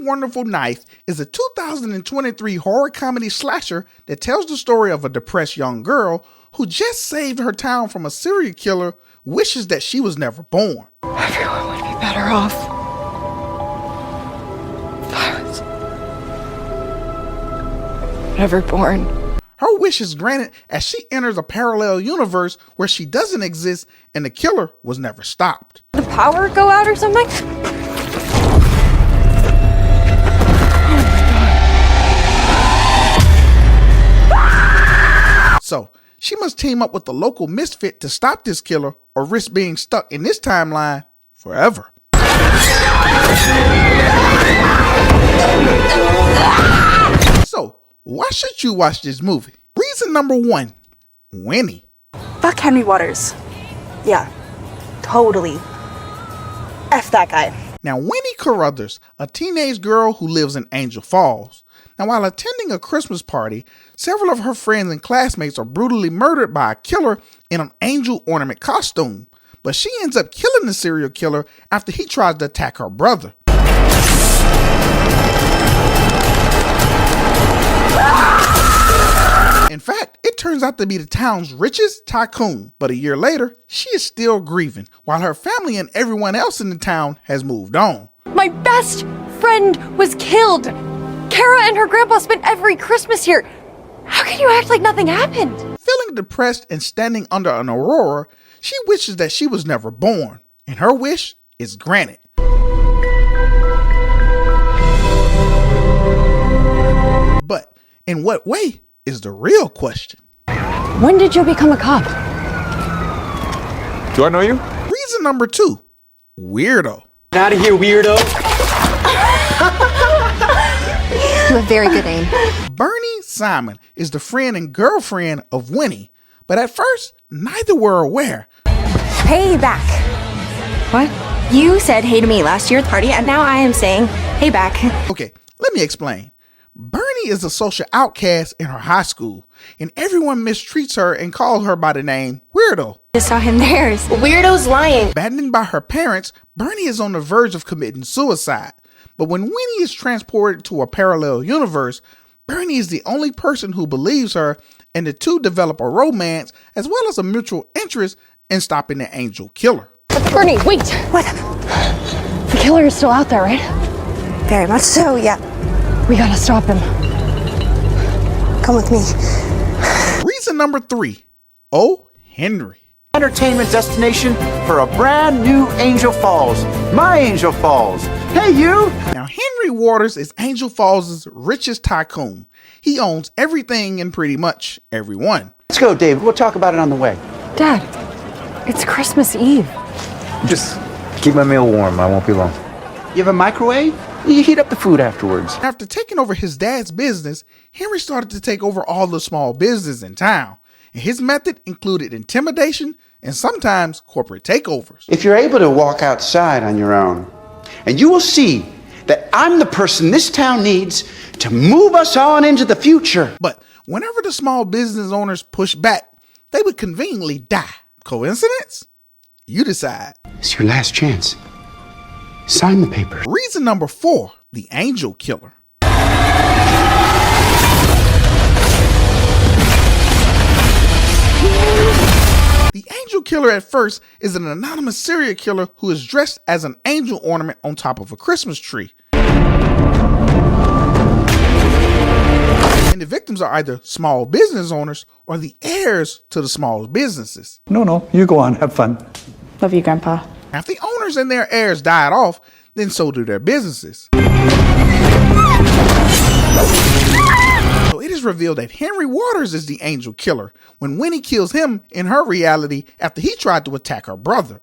Wonderful Knife is a 2023 horror comedy slasher that tells the story of a depressed young girl who just saved her town from a serial killer, wishes that she was never born. Everyone would be better off if I was never born. Her wish is granted as she enters a parallel universe where she doesn't exist and the killer was never stopped. The power go out or something? So, she must team up with the local misfit to stop this killer or risk being stuck in this timeline forever. So, why should you watch this movie? Reason number 1, Winnie. Fuck Henry Waters. Yeah, totally. F that guy. Now, Winnie Carruthers, a teenage girl who lives in Angel Falls. Now, while attending a Christmas party, several of her friends and classmates are brutally murdered by a killer in an angel ornament costume. But she ends up killing the serial killer after he tries to attack her brother. In fact, it turns out to be the town's richest tycoon, but a year later, she is still grieving, while her family and everyone else in the town has moved on. My best friend was killed. Kara and her grandpa spent every Christmas here. How can you act like nothing happened? Feeling depressed and standing under an aurora, she wishes that she was never born, and her wish is granted. But in what way is the real question? When did you become a cop? Do I know you? Reason number 2, Weirdo. Out of here, weirdo. You have very good aim. Bernie Simon is the friend and girlfriend of Winnie, but at first, neither were aware. Hey back. What? You said hey to me last year at the party, and now I am saying hey back. Okay, let me explain. Bernie is a social outcast in her high school, and everyone mistreats her and calls her by the name Weirdo. Just saw him there. Weirdo's lying. Abandoned by her parents, Bernie is on the verge of committing suicide. But when Winnie is transported to a parallel universe, Bernie is the only person who believes her, and the two develop a romance as well as a mutual interest in stopping the angel killer. Bernie, wait. What? The killer is still out there, right? Very much so, yeah. We gotta stop him. Come with me. Reason number 3, Oh Henry. Entertainment destination for a brand new Angel Falls. My Angel Falls. Hey, you! Now, Henry Waters is Angel Falls' richest tycoon. He owns everything and pretty much everyone. Let's go, David. We'll talk about it on the way. Dad, it's Christmas Eve. Just keep my meal warm. I won't be long. You have a microwave? You heat up the food afterwards. After taking over his dad's business, Henry started to take over all the small business in town. And his method included intimidation and sometimes corporate takeovers. If you're able to walk outside on your own, and you will see that I'm the person this town needs to move us on into the future. But whenever the small business owners pushed back, they would conveniently die. Coincidence? You decide. It's your last chance. Sign the paper. Reason number 4, the angel killer. The angel killer at first is an anonymous serial killer who is dressed as an angel ornament on top of a Christmas tree. And the victims are either small business owners or the heirs to the small businesses. No, you go on, have fun. Love you, Grandpa. Now, if the owners and their heirs died off, then so do their businesses. So it is revealed that Henry Waters is the angel killer when Winnie kills him in her reality after he tried to attack her brother.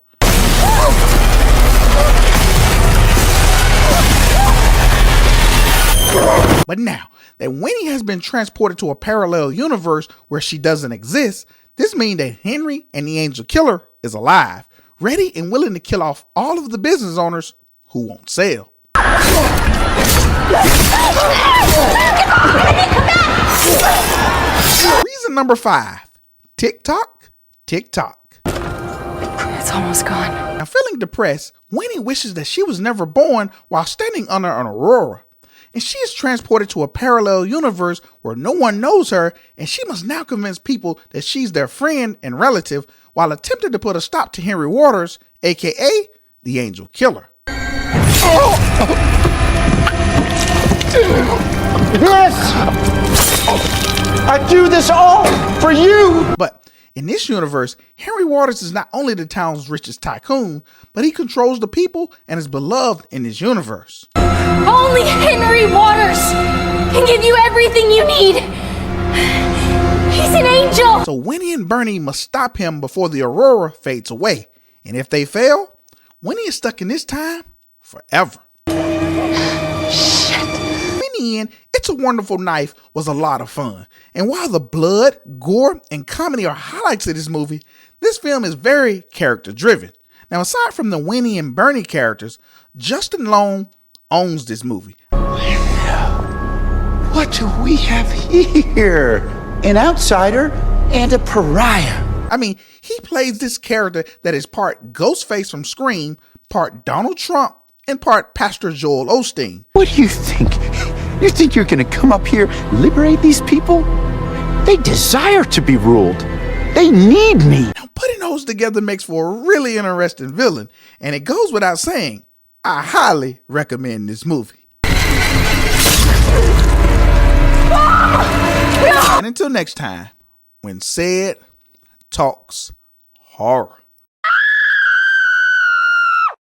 But now that Winnie has been transported to a parallel universe where she doesn't exist, this means that Henry and the angel killer is alive, ready and willing to kill off all of the business owners who won't sell. Reason number 5, Tock, Tock. It's almost gone. Now, feeling depressed, Winnie wishes that she was never born while standing under an aurora. and she is transported to a parallel universe where no one knows her, and she must now convince people that she's their friend and relative while attempting to put a stop to Henry Waters, aka the Angel Killer. Yes! I do this all for you! But in this universe, Henry Waters is not only the town's richest tycoon, but he controls the people and is beloved in this universe. Only Henry Waters can give you everything you need. He's an angel. So Winnie and Bernie must stop him before the aurora fades away. And if they fail, Winnie is stuck in this time forever. Winnie and It's a Wonderful Knife was a lot of fun. And while the blood, gore, and comedy are highlights of this movie, this film is very character driven. Now, aside from the Winnie and Bernie characters, Justin Long owns this movie. What do we have here? An outsider and a pariah. I mean, he plays this character that is part Ghostface from Scream, part Donald Trump, and part Pastor Joel Osteen. What do you think? You think you're gonna come up here, liberate these people? They desire to be ruled. They need me. Now, putting those together makes for a really interesting villain, and it goes without saying, I highly recommend this movie. And until next time, when CEDtalks horror.